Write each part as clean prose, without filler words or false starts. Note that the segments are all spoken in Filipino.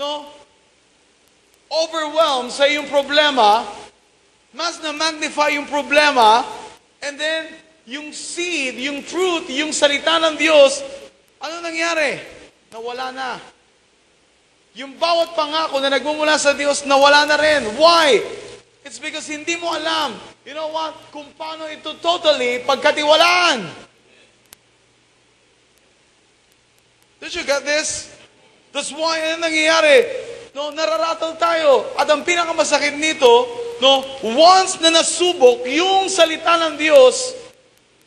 no, overwhelmed sa iyong problema, mas na-magnify yung problema, and then, yung seed, yung truth, yung salita ng Diyos, ano nangyari? Nawala na. Yung bawat pangako na nagmumula sa Diyos, nawala na rin. Why? It's because hindi mo alam, you know what, kung paano ito totally pagkatiwalaan. Did you get this? That's why, ano nangyayari? No, nararatol tayo. At ang pinakamasakit nito, no, once na nasubok yung salita ng Diyos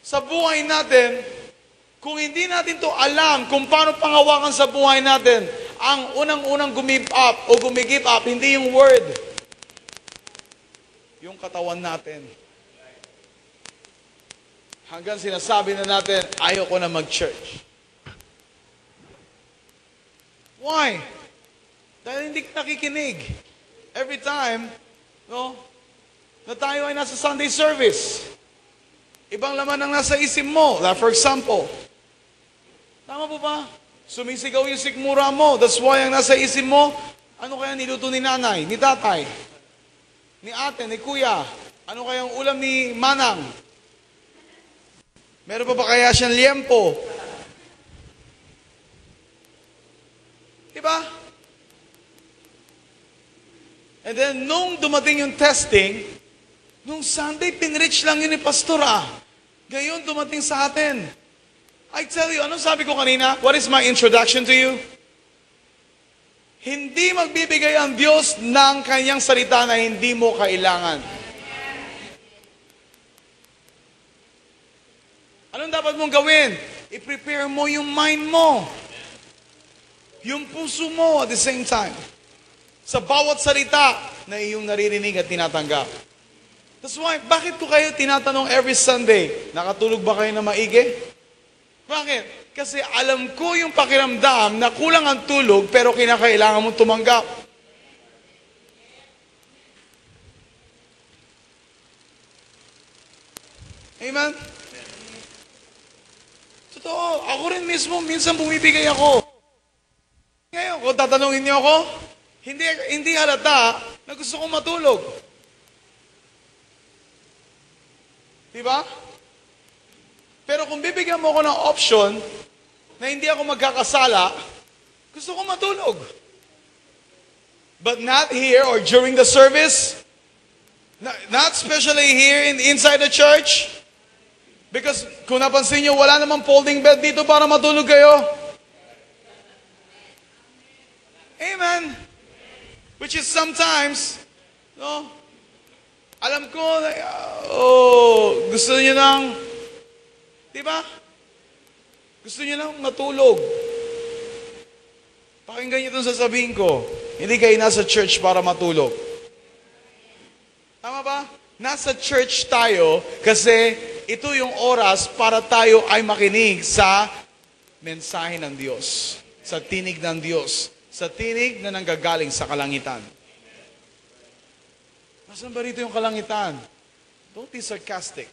sa buhay natin, kung hindi natin to alam kung paano panghawakan sa buhay natin, ang unang-unang gumip up o gumigip up, hindi yung word. Yung katawan natin. Hanggang sinasabi na natin, ayoko na mag-church. Why? Dahil hindi ka nakikinig. Every time, no, na tayo ay nasa Sunday service, ibang laman ang nasa isip mo. Like for example, tama po ba? Sumisigaw yung sikmura mo. That's why ang nasa isip mo, ano kaya niluto ni nanay, ni tatay, ni ate, ni kuya? Ano kaya ang ulam ni manang? Meron pa ba kaya siyang liempo? Diba? And then, nung dumating yung testing, nung Sunday, pinrich lang yun ni pastor Ngayon, dumating sa atin. I tell you, anong sabi ko kanina? What is my introduction to you? Hindi magbibigay ang Diyos ng kanyang salita na hindi mo kailangan. Anong dapat mong gawin? I-prepare mo yung mind mo. Yung puso mo at the same time. Sa bawat salita na iyong naririnig at tinatanggap. That's why, bakit ko kayo tinatanong every Sunday, nakatulog ba kayo na maigi? Bakit? Kasi alam ko yung pakiramdam na kulang ang tulog pero kinakailangan mong tumanggap. Amen? Totoo, ako rin mismo, minsan bumibigay ako. Ngayon, kung tatanungin niyo ako, hindi halata na gusto kong matulog. Diba? Pero kung bibigyan mo ako ng option na hindi ako magkakasala, gusto kong matulog. But not here or during the service. Not especially here inside the church. Because kung napansin nyo, wala namang folding bed dito para matulog kayo. Amen. Which is sometimes, no, alam ko, gusto niyo nang, di ba? Gusto niyo nang matulog. Pakinggan niyo itong sasabihin ko. Hindi kayo nasa church para matulog. Tama ba? Nasa church tayo kasi ito yung oras para tayo ay makinig sa mensahe ng Diyos. Sa tinig ng Diyos. Sa tinig na nanggagaling sa kalangitan. Nasaan ba rito yung kalangitan? Don't be sarcastic.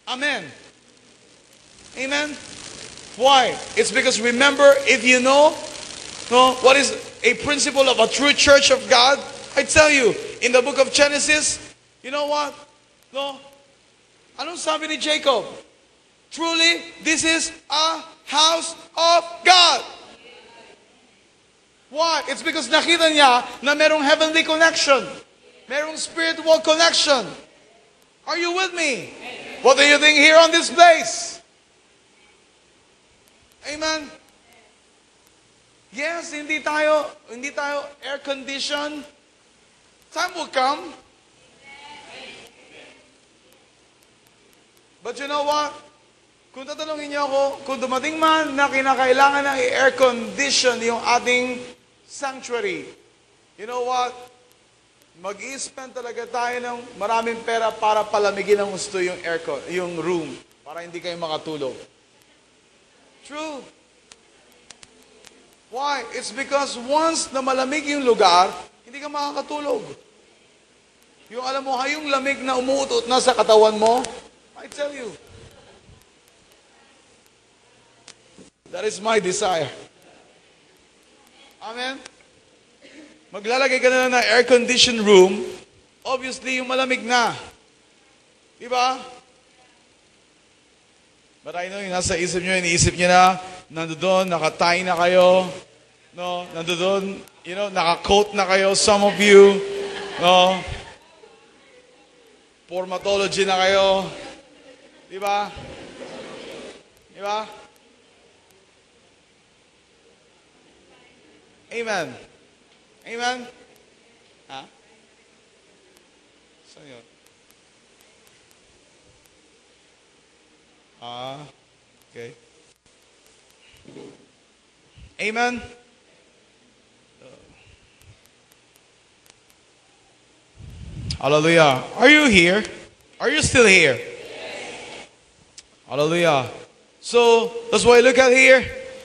Amen. Amen? Why? It's because remember, if you know what is a principle of a true church of God, I tell you, in the book of Genesis, you know what? No? Anong sabi ni Jacob? Truly, this is a house of God. Why? It's because nakita niya na merong heavenly connection. Merong spiritual connection. Are you with me? What do you think here on this place? Amen? Yes, hindi tayo air conditioned. Time will come. But you know what? Kung tatanungin niyo ako, kung dumating man na kinakailangan ng air condition yung ating sanctuary, you know what? Mag-i-spend talaga tayo ng maraming pera para palamigin ng gusto yung aircon, yung room, para hindi kayo makatulog. True. Why? It's because once na malamig yung lugar, hindi ka makakatulog. Yung alam mo, yung lamig na umuutot na sa katawan mo, I tell you, that is my desire. Amen? Maglalagay ka na lang ng air-conditioned room, obviously, yung malamig na. Diba? But I know yung nasa isip nyo, iniisip nyo na, nandoon, nakatay na kayo, no? Nandoon, naka-coat na kayo, some of you, no? Formatology na kayo. Diba? Diba? Amen. Amen? Ha? Saan yun? Okay. Amen? Hallelujah. Are you here? Are you still here? Yes. Hallelujah. So, that's why I look at here.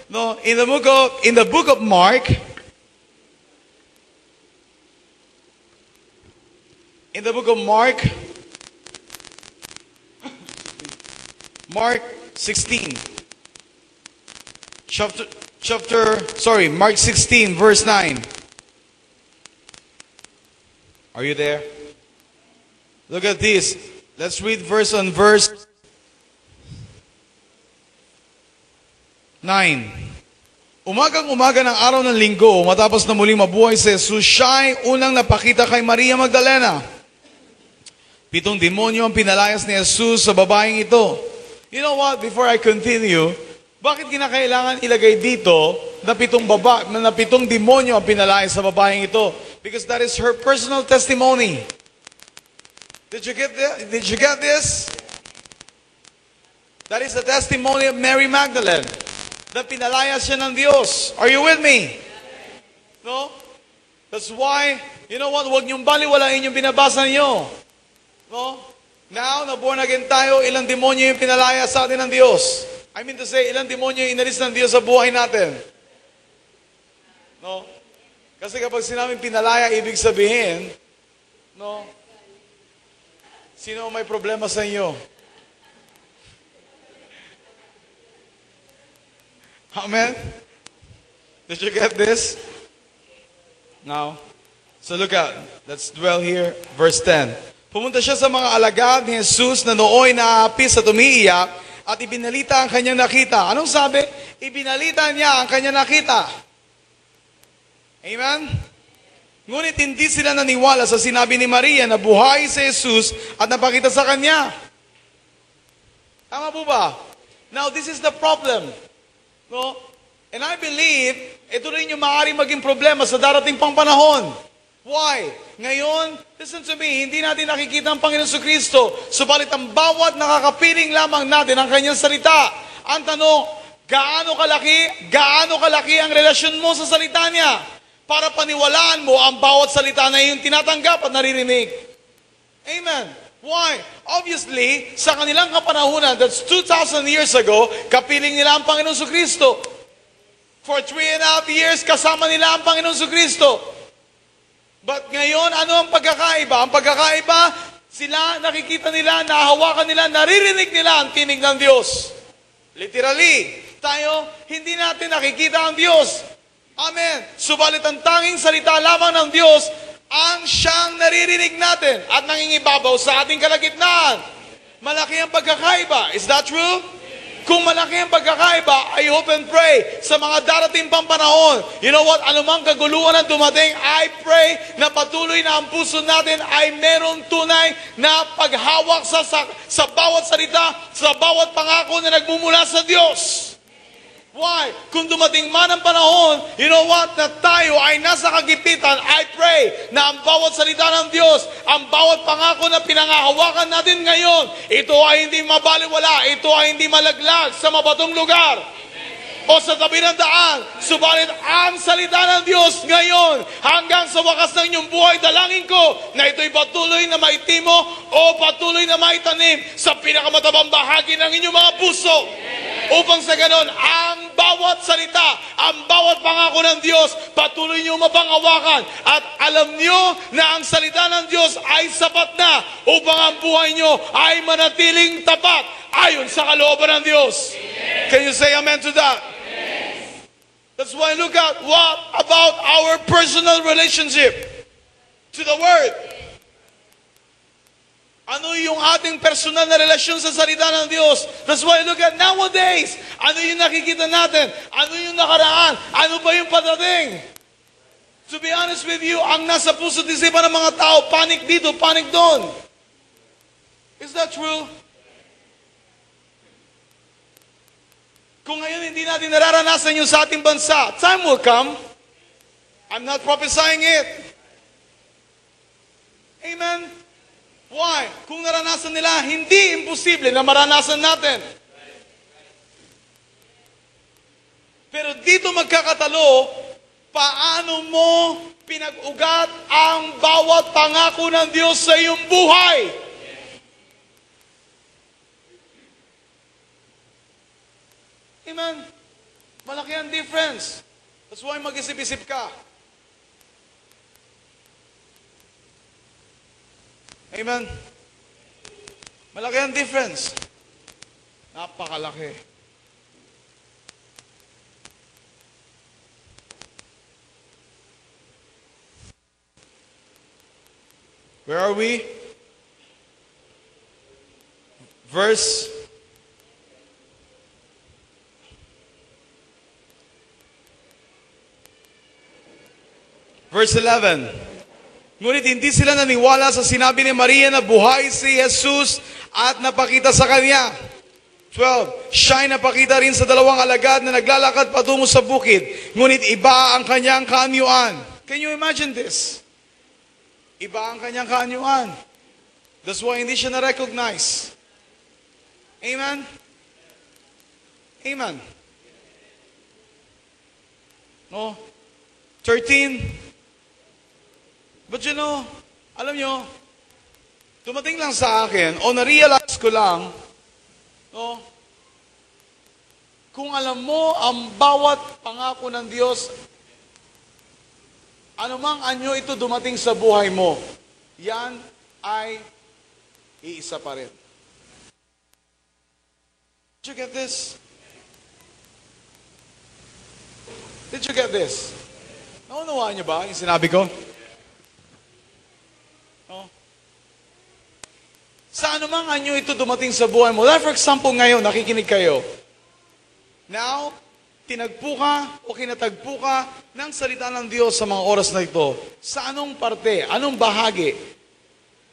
No, in the book of Mark, in the book of Mark 16, Mark 16, verse 9. Are you there? Look at this. Let's read verse 9. Umagang-umaga ng araw ng linggo, matapos na muling mabuhay si Jesus, siya ay unang napakita kay Maria Magdalena. 7 demonyo ang pinalayas ni Jesus sa babaeng ito. You know what? Before I continue, bakit kinakailangan ilagay dito na 7 demonyo ang pinalayas sa babaeng ito? Because that is her personal testimony. Did you get this? That is the testimony of Mary Magdalene. Na pinalayas siya ng Diyos. Are you with me? No? That's why, you know what? Huwag niyong baliwalain yung binabasa niyo. No? Now, na born again tayo, ilang demonyo yung pinalaya sa atin ng Diyos? I mean to say, ilang demonyo yung inalis ng Diyos sa buhay natin? No? Kasi kapag sinabing pinalaya, ibig sabihin, no? Sino may problema sa inyo? Amen? Did you get this? Now, so look at, let's dwell here, verse 10. Pumunta siya sa mga alagad ni Jesus na nooy naapis at umiiyak at ibinalita ang kanyang nakita. Anong sabi? Ibinalita niya ang kanyang nakita. Amen? Ngunit hindi sila naniwala sa sinabi ni Maria na buhay si Jesus at napakita sa kanya. Tama po ba? Now, this is the problem. No? And I believe, ito rin yung maaaring maging problema sa darating pang panahon. Why? Ngayon, listen to me, hindi natin nakikita ang Panginoon Kristo, subalit ang bawat nakakapiling lamang natin ang kanyang salita. Ang tanong, gaano kalaki ang relasyon mo sa salita niya para paniwalaan mo ang bawat salita na iyong tinatanggap at naririnig. Amen. Why? Obviously, sa kanilang kapanahunan, that's 2,000 years ago, kapiling nila ang Panginoon Kristo. For 3.5 years, kasama nila ang Panginoon Kristo. But ngayon, ano ang pagkakaiba? Ang pagkakaiba, sila nakikita nila, nahawakan nila, naririnig nila ang tinig ng Diyos. Literally, tayo, hindi natin nakikita ang Diyos. Amen. Subalit ang tanging salita lamang ng Diyos, ang siyang naririnig natin at nangingibabaw sa ating kalagitnaan. Malaki ang pagkakaiba. Is that true? Kung malaki ang pagkakaiba, I hope and pray sa mga darating pang panahon. You know what? Anumang kaguluhan ang dumating, I pray na patuloy na ang puso natin ay merong tunay na paghawak sa bawat salita, sa bawat pangako na nagmumula sa Diyos. Why? Kung dumating man ang panahon, you know what? Na tayo ay nasa kagipitan, I pray na ang bawat salita ng Diyos, ang bawat pangako na pinangahawakan natin ngayon, ito ay hindi mabaliwala, ito ay hindi malaglag sa mabatong lugar o sa tabi ng daan. Subalit ang salita ng Diyos ngayon, hanggang sa wakas ng inyong buhay, dalangin ko na ito'y patuloy na maitimo o patuloy na maitanim sa pinakamatabang bahagi ng inyong mga puso. Upang sa ganon, ang bawat salita, ang bawat pangako ng Diyos, patuloy niyo mapangawakan. At alam niyo na ang salita ng Diyos ay sapat na upang ang buhay niyo ay manatiling tapat ayon sa kalooban ng Diyos. Can you say amen to that? That's why look at what about our personal relationship to the Word. Ano yung ating personal na relasyon sa salita ng Diyos? That's why look at nowadays. Ano yung nakikita natin? Ano yung nakaraan? Ano ba yung padating? To be honest with you, ang nasa puso't isipan ng mga tao, panic dito, panic doon. Is that true? Kung ngayon hindi natin nararanasan yung sa ating bansa, time will come. I'm not prophesying it. Amen? Why? Kung naranasan nila, hindi imposible na maranasan natin. Pero dito magkakatalo, paano mo pinag-ugat ang bawat pangako ng Diyos sa iyong buhay? Amen? Malaki ang difference. That's why mag-isip-isip ka. Amen? Malaki ang difference. Napakalaki. Where are we? Verse 11. Ngunit hindi sila naniwala sa sinabi ni Maria na buhay si Jesus at napakita sa kanya. 12. Siya'y napakita rin sa dalawang alagad na naglalakad patungo sa bukid. Ngunit iba ang kanyang kaanyuan. Can you imagine this? Iba ang kanyang kaanyuan. That's why hindi siya na-recognize. Amen? Amen. No? 13. But you know, alam nyo, dumating lang sa akin, o na-realize ko lang, no, kung alam mo ang bawat pangako ng Diyos, anumang anyo ito dumating sa buhay mo, yan ay iisa pa rin. Did you get this? Did you get this? Naunawaan niyo ba yung sinabi ko? No? Sa anumang anyo ito dumating sa buhay mo. Like for example, ngayon, nakikinig kayo. Now, tinagpo ka o kinatagpo ka ng salita ng Diyos sa mga oras na ito. Sa anong parte, anong bahagi?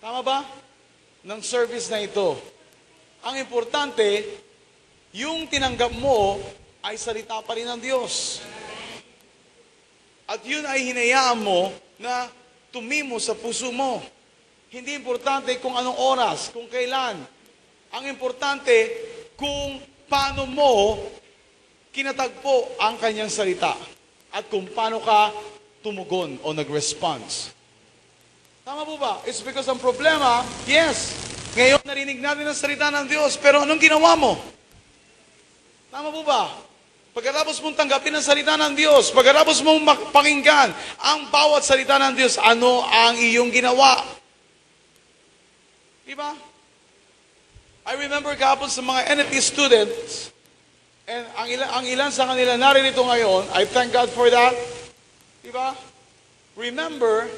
Tama ba? Ng service na ito. Ang importante, yung tinanggap mo ay salita pa rin ng Diyos. At yun ay hinayaan mo na tumimo sa puso mo. Hindi importante kung anong oras, kung kailan. Ang importante kung paano mo kinatagpo ang kanyang salita at kung paano ka tumugon o nag-response. Tama po ba? It's because ang problema, yes, ngayon narinig natin ang salita ng Diyos, pero anong ginawa mo? Tama po ba? Pagkatapos mong tanggapin ang salita ng Diyos, pagkatapos mong pakinggan ang bawat salita ng Diyos, ano ang iyong ginawa? Diba? I remember kahapon sa mga NFP students, and ang ilan sa kanila naririto ngayon, I thank God for that. Diba? Remember,